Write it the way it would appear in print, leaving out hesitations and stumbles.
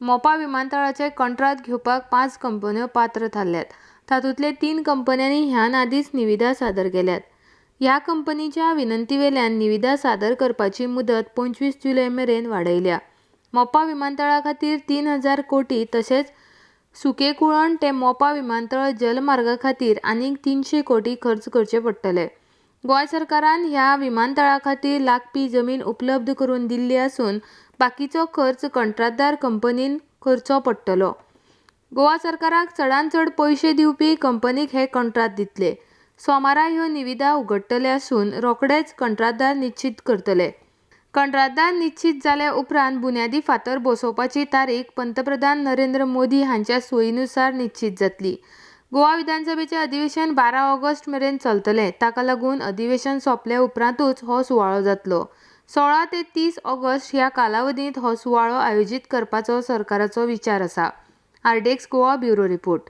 मोपा विमानतळाचे कंत्राट घेवपाक 5 कंपन्यो पात्र थारल्यात। तातूंतले 3 कंपन्यांनी ह्या आदींच निविदा सादर केल्यात। ह्या कंपनीच्या विनंतीवेल्यान निविदा सादर करपाची मुदत 25 जुलय मेरेन वाडयल्या। मोपा विमानतळा खातीर 3000 कोटी तशेंच सुकेकुळण ते मोपा विमानतळ जलमार्गा खातीर आनीक 300 कोटी खर्च करचे पडटले। गोंय सरकारान ह्या विमानतळा खातीर लागपी जमीन उपलब्ध करून दिल्ली आसून बाकीचो खर्च कंत्राटदार कंपनीन करचो पडटलो। गोवा सरकाराक चडांत चड पयशे दिवपी कंपनीक हे कंत्राट दितले। सोमारा ह्यो निविदा उगडटले आसून रोखडेच कंत्राटदार निश्चित करतले। कंत्राटदार निश्चित जाले उपरांत बुन्यादी फातर बसोवपाची तारीख पंतप्रधान नरेंद्र मोदी हांच्या सोयीनुसार निश्चित जातली। गोवा विधानसभेचे अधिवेशन 12 ऑगस्ट मेरेन चलतले। ताका लागून अधिवेशन सोंपले उपरांतूच हो सुवाळो जातलो। 16 ते 30 ऑगस्ट ह्या कालावधींत हो सुवाळो आयोजीत करपाचो सरकाराचो विचार आसा। आरडेक्स गोवा ब्युरो रिपोर्ट।